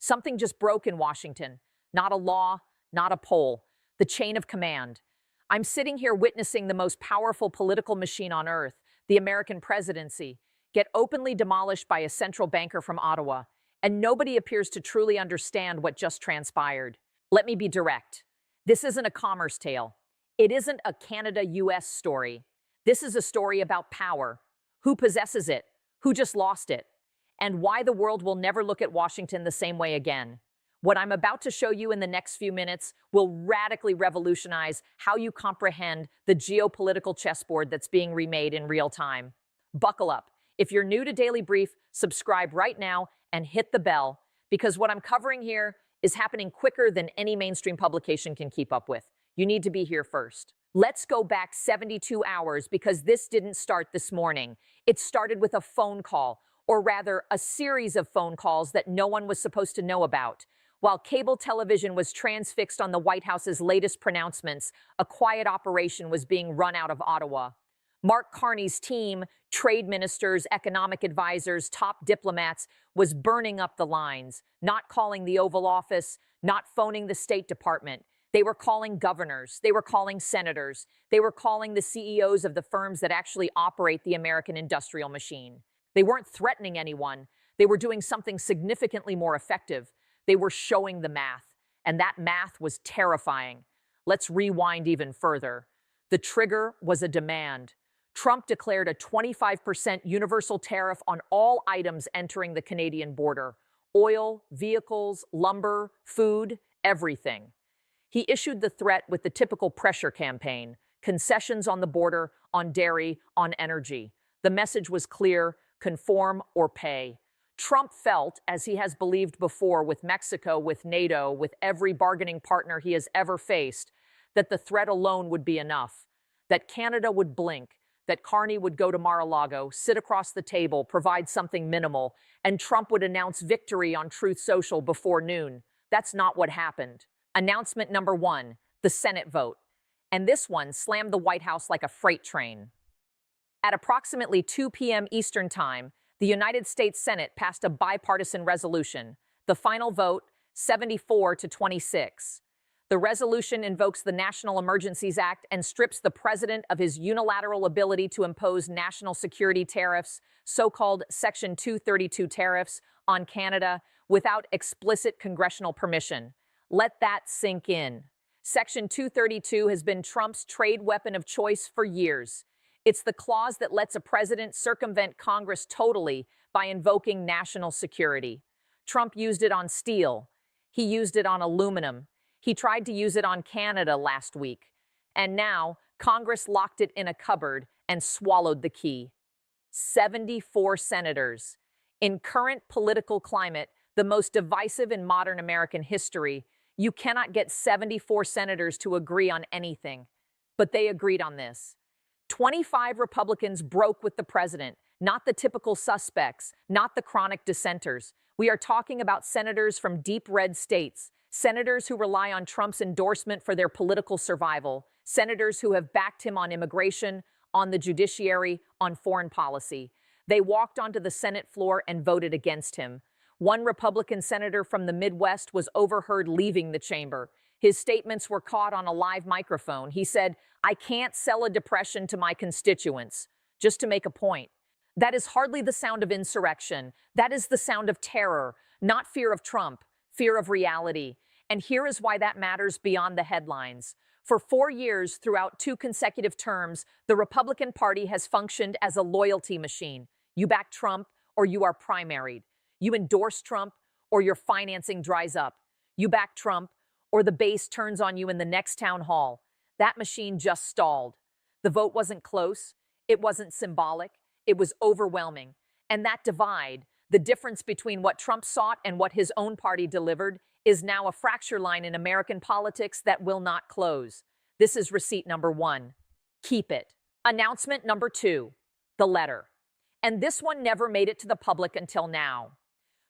Something just broke in Washington. Not a law, not a poll. The chain of command. I'm sitting here witnessing the most powerful political machine on earth, the American presidency, get openly demolished by a central banker from Ottawa, and nobody appears to truly understand what just transpired. Let me be direct. This isn't a commerce tale. It isn't a Canada-US story. This is a story about power, who possesses it, who just lost it, and why the world will never look at Washington the same way again. What I'm about to show you in the next few minutes will radically revolutionize how you comprehend the geopolitical chessboard that's being remade in real time. Buckle up. If you're new to Daily Brief, subscribe right now and hit the bell, because what I'm covering here is happening quicker than any mainstream publication can keep up with. You need to be here first. Let's go back 72 hours because this didn't start this morning. It started with a phone call, or rather, a series of phone calls that no one was supposed to know about. While cable television was transfixed on the White House's latest pronouncements, a quiet operation was being run out of Ottawa. Mark Carney's team, trade ministers, economic advisors, top diplomats, was burning up the lines, not calling the Oval Office, not phoning the State Department. They were calling governors, they were calling senators, they were calling the CEOs of the firms that actually operate the American industrial machine. They weren't threatening anyone. They were doing something significantly more effective. They were showing the math, and that math was terrifying. Let's rewind even further. The trigger was a demand. Trump declared a 25% universal tariff on all items entering the Canadian border: oil, vehicles, lumber, food, everything. He issued the threat with the typical pressure campaign: concessions on the border, on dairy, on energy. The message was clear: conform or pay. Trump felt, as he has believed before with Mexico, with NATO, with every bargaining partner he has ever faced, that the threat alone would be enough, that Canada would blink, that Carney would go to Mar-a-Lago, sit across the table, provide something minimal, and Trump would announce victory on Truth Social before noon. That's not what happened. Announcement number one, the Senate vote. And this one slammed the White House like a freight train. At approximately 2 p.m. Eastern Time, the United States Senate passed a bipartisan resolution. The final vote, 74-26. The resolution invokes the National Emergencies Act and strips the president of his unilateral ability to impose national security tariffs, so-called Section 232 tariffs, on Canada without explicit congressional permission. Let that sink in. Section 232 has been Trump's trade weapon of choice for years. It's the clause that lets a president circumvent Congress totally by invoking national security. Trump used it on steel. He used it on aluminum. He tried to use it on Canada last week. And now, Congress locked it in a cupboard and swallowed the key. 74 senators. In current political climate, the most divisive in modern American history, you cannot get 74 senators to agree on anything. But they agreed on this. 25 Republicans broke with the president, not the typical suspects, not the chronic dissenters. We are talking about senators from deep red states, senators who rely on Trump's endorsement for their political survival, senators who have backed him on immigration, on the judiciary, on foreign policy. They walked onto the Senate floor and voted against him. One Republican senator from the Midwest was overheard leaving the chamber. His statements were caught on a live microphone. He said, "I can't sell a depression to my constituents," just to make a point. That is hardly the sound of insurrection. That is the sound of terror, not fear of Trump, fear of reality. And here is why that matters beyond the headlines. For 4 years, throughout 2 consecutive terms, the Republican Party has functioned as a loyalty machine. You back Trump, or you are primaried. You endorse Trump, or your financing dries up. You back Trump, or the base turns on you in the next town hall. That machine just stalled. The vote wasn't close. It wasn't symbolic. It was overwhelming. And that divide, the difference between what Trump sought and what his own party delivered, is now a fracture line in American politics that will not close. This is receipt number one. Keep it. Announcement number two, the letter. And this one never made it to the public until now.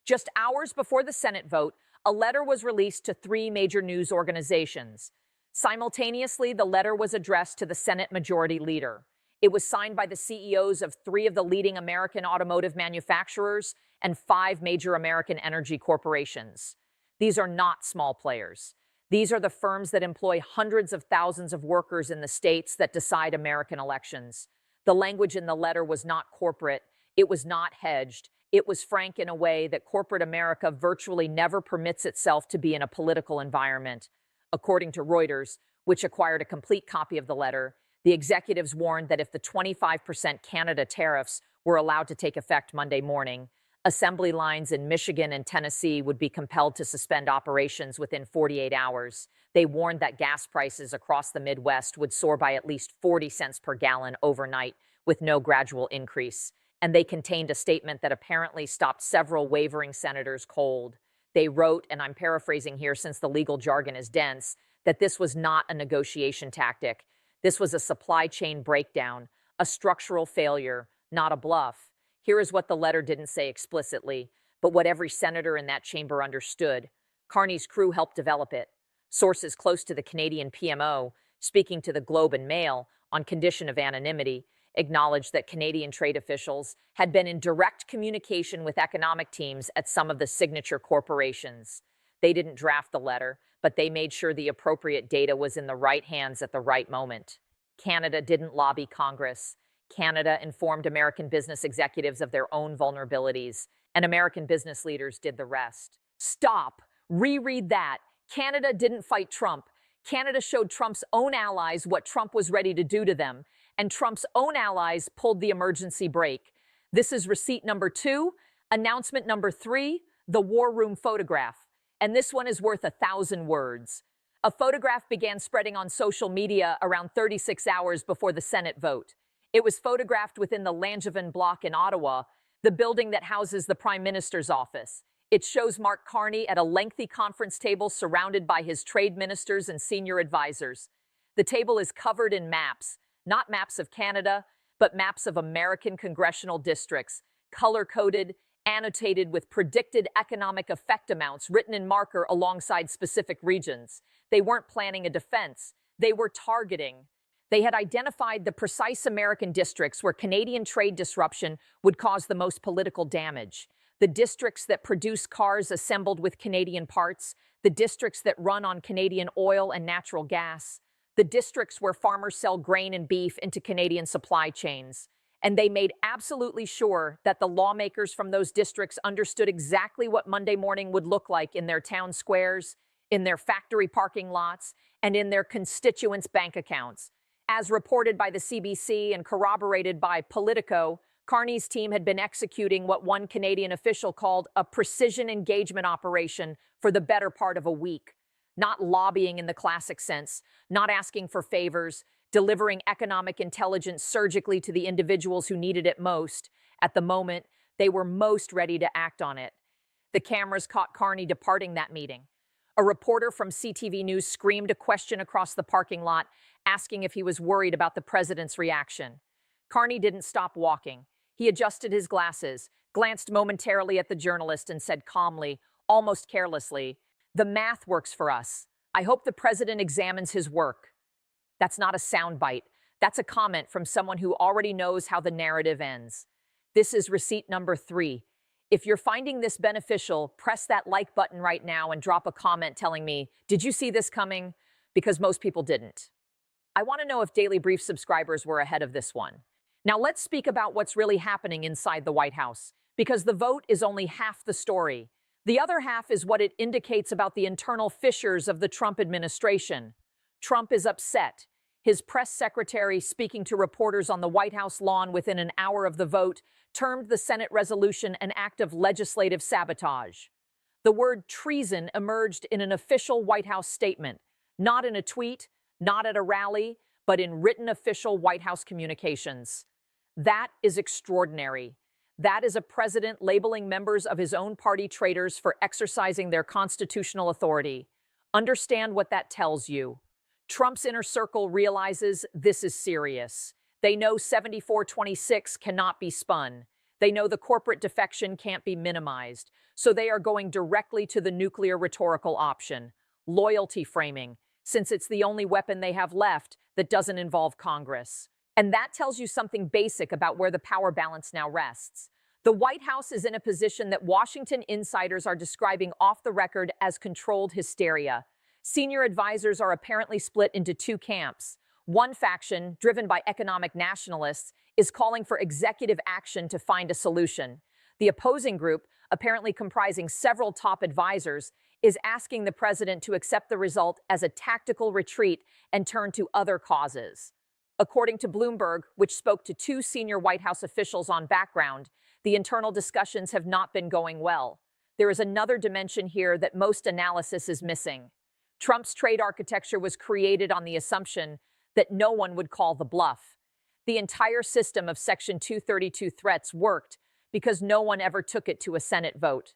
Just hours before the Senate vote, a letter was released to 3 major news organizations. Simultaneously, the letter was addressed to the Senate Majority Leader. It was signed by the CEOs of 3 of the leading American automotive manufacturers and 5 major American energy corporations. These are not small players. These are the firms that employ hundreds of thousands of workers in the states that decide American elections. The language in the letter was not corporate. It was not hedged. It was frank in a way that corporate America virtually never permits itself to be in a political environment. According to Reuters, which acquired a complete copy of the letter, the executives warned that if the 25% Canada tariffs were allowed to take effect Monday morning, assembly lines in Michigan and Tennessee would be compelled to suspend operations within 48 hours. They warned that gas prices across the Midwest would soar by at least 40 cents per gallon overnight, with no gradual increase. And they contained a statement that apparently stopped several wavering senators cold. They wrote, and I'm paraphrasing here since the legal jargon is dense, that this was not a negotiation tactic. This was a supply chain breakdown, a structural failure, not a bluff. Here is what the letter didn't say explicitly, but what every senator in that chamber understood. Carney's crew helped develop it. Sources close to the Canadian PMO, speaking to the Globe and Mail on condition of anonymity, acknowledged that Canadian trade officials had been in direct communication with economic teams at some of the signature corporations. They didn't draft the letter, but they made sure the appropriate data was in the right hands at the right moment. Canada didn't lobby Congress. Canada informed American business executives of their own vulnerabilities, and American business leaders did the rest. Stop. Reread that. Canada didn't fight Trump. Canada showed Trump's own allies what Trump was ready to do to them, and Trump's own allies pulled the emergency brake. This is receipt number 2, announcement number 3, the war room photograph. And this one is worth 1,000 words. A photograph began spreading on social media around 36 hours before the Senate vote. It was photographed within the Langevin block in Ottawa, the building that houses the Prime Minister's office. It shows Mark Carney at a lengthy conference table surrounded by his trade ministers and senior advisors. The table is covered in maps, not maps of Canada, but maps of American congressional districts, color-coded, annotated with predicted economic effect amounts written in marker alongside specific regions. They weren't planning a defense. They were targeting. They had identified the precise American districts where Canadian trade disruption would cause the most political damage. The districts that produce cars assembled with Canadian parts, the districts that run on Canadian oil and natural gas, the districts where farmers sell grain and beef into Canadian supply chains. And they made absolutely sure that the lawmakers from those districts understood exactly what Monday morning would look like in their town squares, in their factory parking lots, and in their constituents' bank accounts. As reported by the CBC and corroborated by Politico, Carney's team had been executing what one Canadian official called a precision engagement operation for the better part of a week. Not lobbying in the classic sense, not asking for favors, delivering economic intelligence surgically to the individuals who needed it most. At the moment, they were most ready to act on it. The cameras caught Carney departing that meeting. A reporter from CTV News screamed a question across the parking lot, asking if he was worried about the president's reaction. Carney didn't stop walking. He adjusted his glasses, glanced momentarily at the journalist, and said calmly, almost carelessly, "The math works for us. I hope the president examines his work." That's not a soundbite. That's a comment from someone who already knows how the narrative ends. This is receipt number 3. If you're finding this beneficial, press that like button right now and drop a comment telling me, did you see this coming? Because most people didn't. I want to know if Daily Brief subscribers were ahead of this one. Now let's speak about what's really happening inside the White House, because the vote is only half the story. The other half is what it indicates about the internal fissures of the Trump administration. Trump is upset. His press secretary, speaking to reporters on the White House lawn within an hour of the vote, termed the Senate resolution an act of legislative sabotage. The word treason emerged in an official White House statement, not in a tweet, not at a rally, but in written official White House communications. That is extraordinary. That is a president labeling members of his own party traitors for exercising their constitutional authority. Understand what that tells you. Trump's inner circle realizes this is serious. They know 7426 cannot be spun. They know the corporate defection can't be minimized. So they are going directly to the nuclear rhetorical option, loyalty framing, since it's the only weapon they have left that doesn't involve Congress. And that tells you something basic about where the power balance now rests. The White House is in a position that Washington insiders are describing off the record as controlled hysteria. Senior advisors are apparently split into two camps. One faction, driven by economic nationalists, is calling for executive action to find a solution. The opposing group, apparently comprising several top advisors, is asking the president to accept the result as a tactical retreat and turn to other causes. According to Bloomberg, which spoke to two senior White House officials on background, the internal discussions have not been going well. There is another dimension here that most analysis is missing. Trump's trade architecture was created on the assumption that no one would call the bluff. The entire system of Section 232 threats worked because no one ever took it to a Senate vote.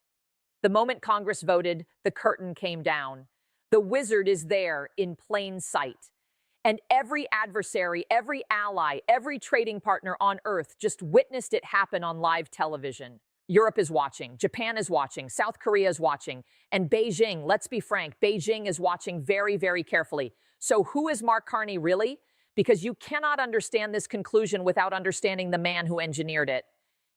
The moment Congress voted, the curtain came down. The wizard is there in plain sight. And every adversary, every ally, every trading partner on Earth just witnessed it happen on live television. Europe is watching, Japan is watching, South Korea is watching, and Beijing, let's be frank, Beijing is watching very, very carefully. So who is Mark Carney really? Because you cannot understand this conclusion without understanding the man who engineered it.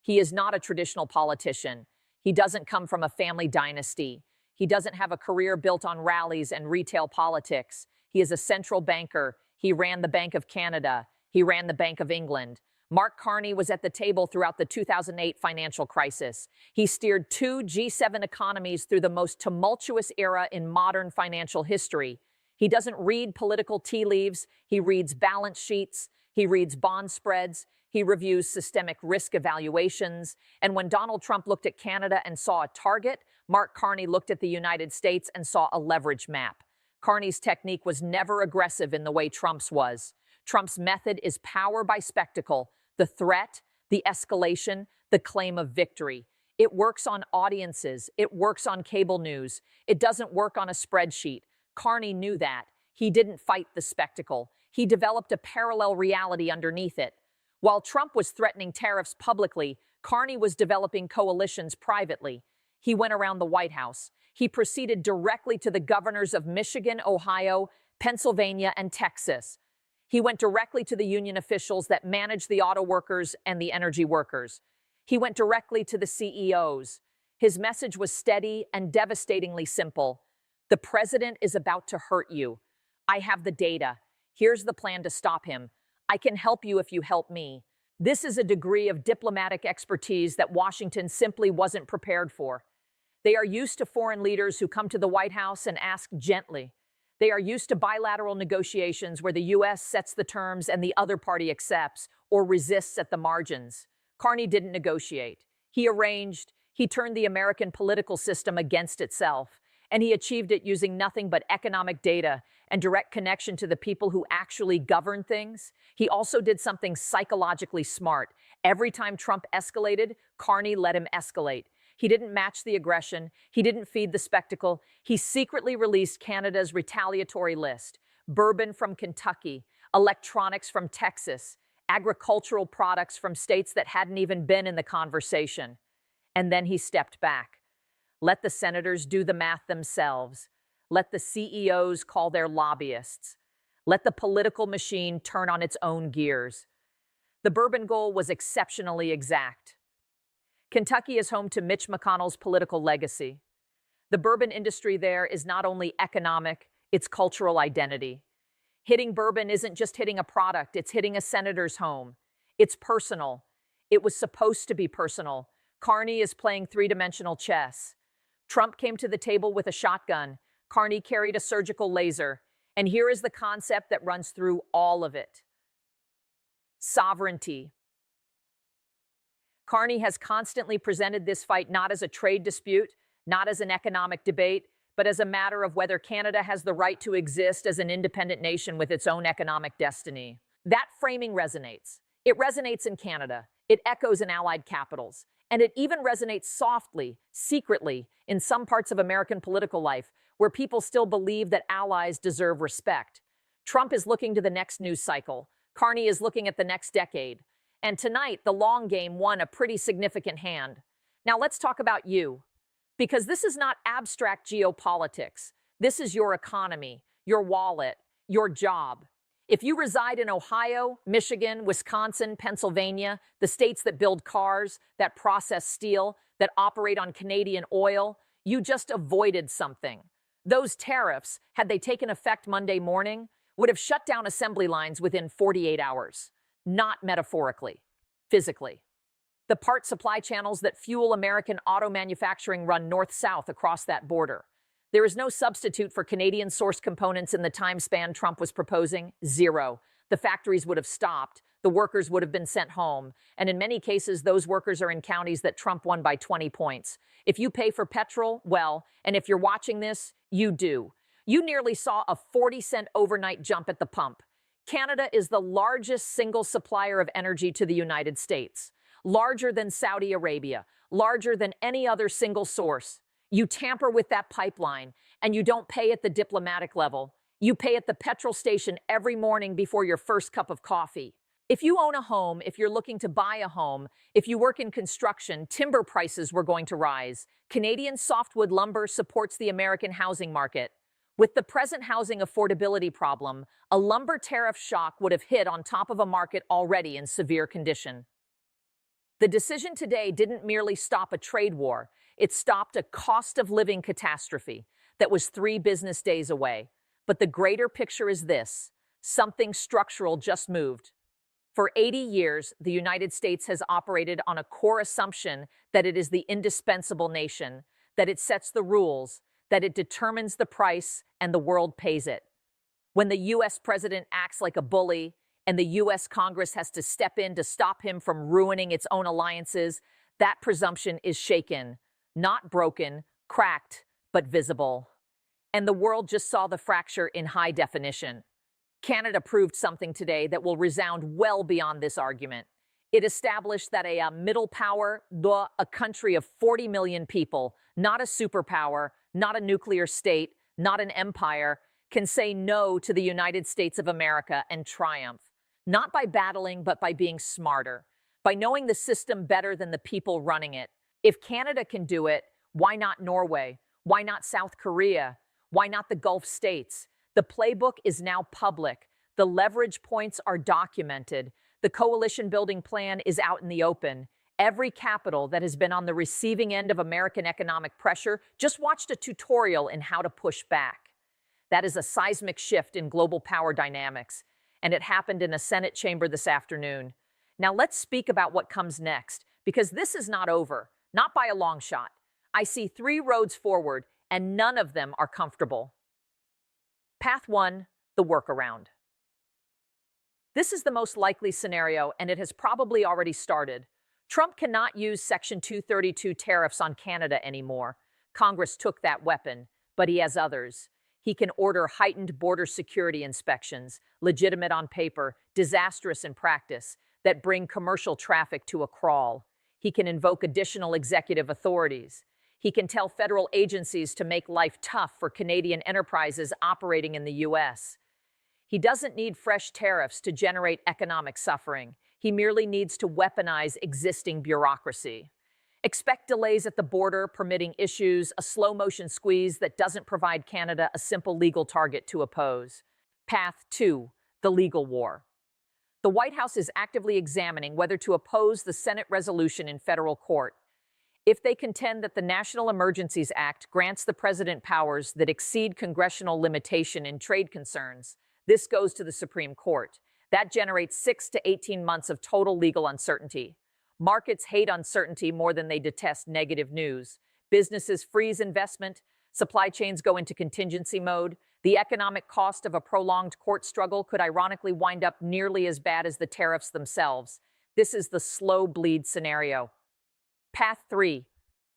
He is not a traditional politician. He doesn't come from a family dynasty. He doesn't have a career built on rallies and retail politics. He is a central banker. He ran the Bank of Canada. He ran the Bank of England. Mark Carney was at the table throughout the 2008 financial crisis. He steered two G7 economies through the most tumultuous era in modern financial history. He doesn't read political tea leaves. He reads balance sheets. He reads bond spreads. He reviews systemic risk evaluations. And when Donald Trump looked at Canada and saw a target, Mark Carney looked at the United States and saw a leverage map. Carney's technique was never aggressive in the way Trump's was. Trump's method is power by spectacle, the threat, the escalation, the claim of victory. It works on audiences. It works on cable news. It doesn't work on a spreadsheet. Carney knew that. He didn't fight the spectacle. He developed a parallel reality underneath it. While Trump was threatening tariffs publicly, Carney was developing coalitions privately. He went around the White House. He proceeded directly to the governors of Michigan, Ohio, Pennsylvania, and Texas. He went directly to the union officials that manage the auto workers and the energy workers. He went directly to the CEOs. His message was steady and devastatingly simple. The president is about to hurt you. I have the data. Here's the plan to stop him. I can help you if you help me. This is a degree of diplomatic expertise that Washington simply wasn't prepared for. They are used to foreign leaders who come to the White House and ask gently. They are used to bilateral negotiations where the U.S. sets the terms and the other party accepts or resists at the margins. Carney didn't negotiate. He arranged. He turned the American political system against itself. And he achieved it using nothing but economic data and direct connection to the people who actually govern things. He also did something psychologically smart. Every time Trump escalated, Carney let him escalate. He didn't match the aggression. He didn't feed the spectacle. He secretly released Canada's retaliatory list: bourbon from Kentucky, electronics from Texas, agricultural products from states that hadn't even been in the conversation. And then he stepped back. Let the senators do the math themselves. Let the CEOs call their lobbyists. Let the political machine turn on its own gears. The bourbon goal was exceptionally exact. Kentucky is home to Mitch McConnell's political legacy. The bourbon industry there is not only economic, it's cultural identity. Hitting bourbon isn't just hitting a product, it's hitting a senator's home. It's personal. It was supposed to be personal. Carney is playing three-dimensional chess. Trump came to the table with a shotgun. Carney carried a surgical laser. And here is the concept that runs through all of it: sovereignty. Carney has constantly presented this fight not as a trade dispute, not as an economic debate, but as a matter of whether Canada has the right to exist as an independent nation with its own economic destiny. That framing resonates. It resonates in Canada. It echoes in allied capitals. And it even resonates softly, secretly, in some parts of American political life, where people still believe that allies deserve respect. Trump is looking to the next news cycle. Carney is looking at the next decade. And tonight, the long game won a pretty significant hand. Now let's talk about you. Because this is not abstract geopolitics. This is your economy, your wallet, your job. If you reside in Ohio, Michigan, Wisconsin, Pennsylvania, the states that build cars, that process steel, that operate on Canadian oil, you just avoided something. Those tariffs, had they taken effect Monday morning, would have shut down assembly lines within 48 hours. Not metaphorically, physically. The part supply channels that fuel American auto manufacturing run north-south across that border. There is no substitute for Canadian-sourced components in the time span Trump was proposing. Zero. The factories would have stopped. The workers would have been sent home. And in many cases, those workers are in counties that Trump won by 20 points. If you pay for petrol, well, and if you're watching this, you do. You nearly saw a 40-cent overnight jump at the pump. Canada is the largest single supplier of energy to the United States. Larger than Saudi Arabia, larger than any other single source. You tamper with that pipeline, and you don't pay at the diplomatic level. You pay at the petrol station every morning before your first cup of coffee. If you own a home, if you're looking to buy a home, if you work in construction, timber prices were going to rise. Canadian softwood lumber supports the American housing market. With the present housing affordability problem, a lumber tariff shock would have hit on top of a market already in severe condition. The decision today didn't merely stop a trade war, it stopped a cost of living catastrophe that was 3 business days away. But the greater picture is this: something structural just moved. For 80 years, the United States has operated on a core assumption that it is the indispensable nation, that it sets the rules, that it determines the price, and the world pays it. When the U.S. president acts like a bully, and the U.S. Congress has to step in to stop him from ruining its own alliances, that presumption is shaken, not broken, cracked, but visible. And the world just saw the fracture in high definition. Canada proved something today that will resound well beyond this argument. It established that a middle power, a country of 40 million people, not a superpower, not a nuclear state, not an empire, can say no to the United States of America and triumph. Not by battling, but by being smarter, by knowing the system better than the people running it. If Canada can do it, why not Norway? Why not South Korea? Why not the Gulf states? The playbook is now public. The leverage points are documented. The coalition building plan is out in the open. Every capital that has been on the receiving end of American economic pressure just watched a tutorial in how to push back. That is a seismic shift in global power dynamics, and it happened in a Senate chamber this afternoon. Now let's speak about what comes next, because this is not over, not by a long shot. I see 3 roads forward, and none of them are comfortable. Path 1, the workaround. This is the most likely scenario, and it has probably already started. Trump cannot use Section 232 tariffs on Canada anymore. Congress took that weapon, but he has others. He can order heightened border security inspections, legitimate on paper, disastrous in practice, that bring commercial traffic to a crawl. He can invoke additional executive authorities. He can tell federal agencies to make life tough for Canadian enterprises operating in the U.S. He doesn't need fresh tariffs to generate economic suffering. He merely needs to weaponize existing bureaucracy. Expect delays at the border, permitting issues, a slow-motion squeeze that doesn't provide Canada a simple legal target to oppose. Path 2, the legal war. The White House is actively examining whether to oppose the Senate resolution in federal court. If they contend that the National Emergencies Act grants the president powers that exceed congressional limitation in trade concerns, this goes to the Supreme Court. That generates 6 to 18 months of total legal uncertainty. Markets hate uncertainty more than they detest negative news. Businesses freeze investment. Supply chains go into contingency mode. The economic cost of a prolonged court struggle could ironically wind up nearly as bad as the tariffs themselves. This is the slow bleed scenario. Path 3,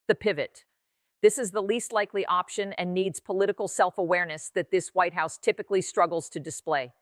the pivot. This is the least likely option and needs political self-awareness that this White House typically struggles to display.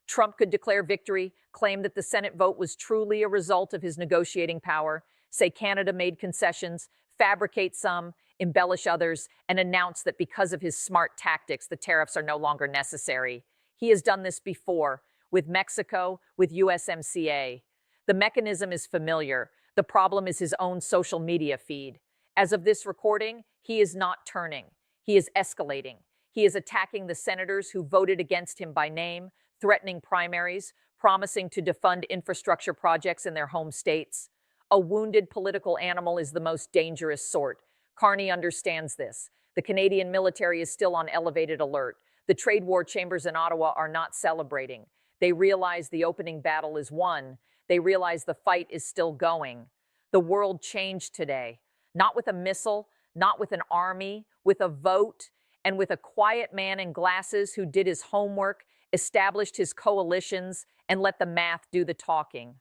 Trump could declare victory, claim that the Senate vote was truly a result of his negotiating power, say Canada made concessions, fabricate some, embellish others, and announce that because of his smart tactics, the tariffs are no longer necessary. He has done this before, with Mexico, with USMCA. The mechanism is familiar. The problem is his own social media feed. As of this recording, he is not turning. He is escalating. He is attacking the senators who voted against him by name, threatening primaries, promising to defund infrastructure projects in their home states. A wounded political animal is the most dangerous sort. Carney understands this. The Canadian military is still on elevated alert. The trade war chambers in Ottawa are not celebrating. They realize the opening battle is won. They realize the fight is still going. The world changed today, not with a missile, not with an army, with a vote, and with a quiet man in glasses who did his homework, established his coalitions, and let the math do the talking.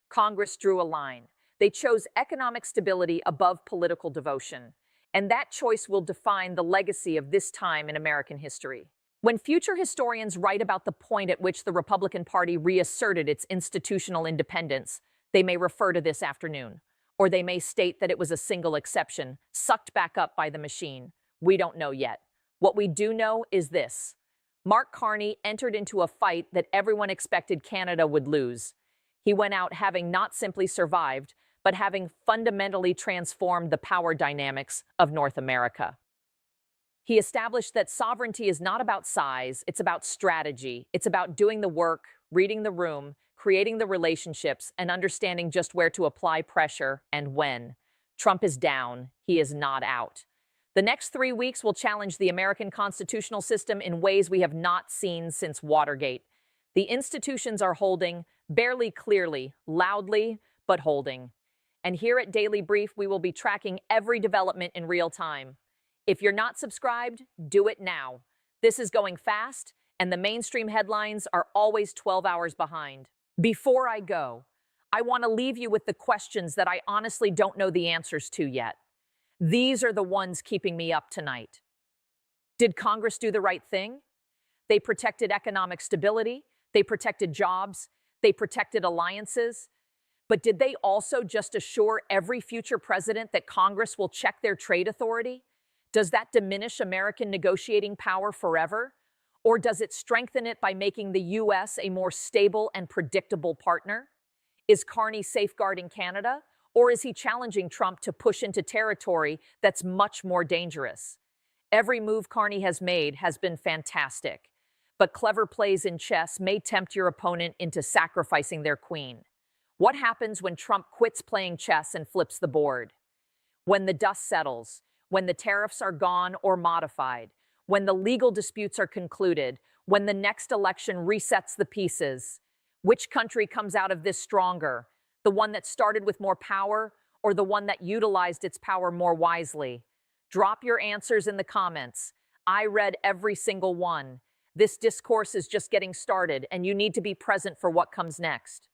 Congress drew a line. They chose economic stability above political devotion. And that choice will define the legacy of this time in American history. When future historians write about the point at which the Republican Party reasserted its institutional independence, they may refer to this afternoon, or they may state that it was a single exception, sucked back up by the machine. We don't know yet. What we do know is this. Mark Carney entered into a fight that everyone expected Canada would lose. He went out having not simply survived, but having fundamentally transformed the power dynamics of North America. He established that sovereignty is not about size, it's about strategy. It's about doing the work, reading the room, creating the relationships, and understanding just where to apply pressure and when. Trump is down, he is not out. The next 3 weeks will challenge the American constitutional system in ways we have not seen since Watergate. The institutions are holding, barely clearly, loudly, but holding. And here at Daily Brief, we will be tracking every development in real time. If you're not subscribed, do it now. This is going fast, and the mainstream headlines are always 12 hours behind. Before I go, I want to leave you with the questions that I honestly don't know the answers to yet. These are the ones keeping me up tonight. Did Congress do the right thing? They protected economic stability, they protected jobs, they protected alliances. But did they also just assure every future president that Congress will check their trade authority? Does that diminish American negotiating power forever? Or does it strengthen it by making the U.S. a more stable and predictable partner? Is Carney safeguarding Canada? Or is he challenging Trump to push into territory that's much more dangerous? Every move Carney has made has been fantastic. But clever plays in chess may tempt your opponent into sacrificing their queen. What happens when Trump quits playing chess and flips the board? When the dust settles, when the tariffs are gone or modified, when the legal disputes are concluded, when the next election resets the pieces, which country comes out of this stronger? The one that started with more power or the one that utilized its power more wisely? Drop your answers in the comments. I read every single one. This discourse is just getting started, and you need to be present for what comes next.